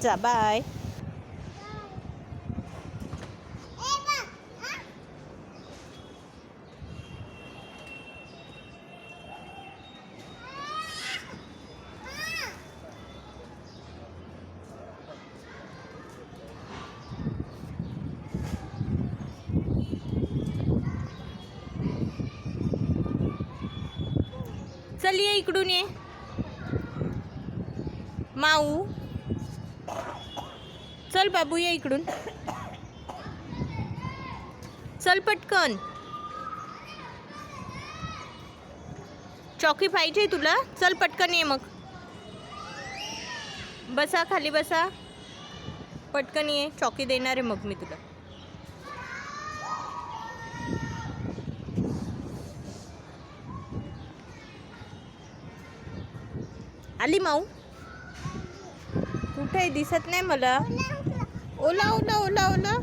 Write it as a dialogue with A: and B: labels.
A: जा बाय. चल ये इकडून ये माऊ. चल बाबू ये इकडून. चल पटकन. चॉकी पाहिजे तुला. चल पटकन ये मग. बसा खाली बसा. पटकन ये. चॉकी देणार आहे मग मी तुला. आली माऊ. कुठे दिसत नाही मला. ओला ओला ओला ओला.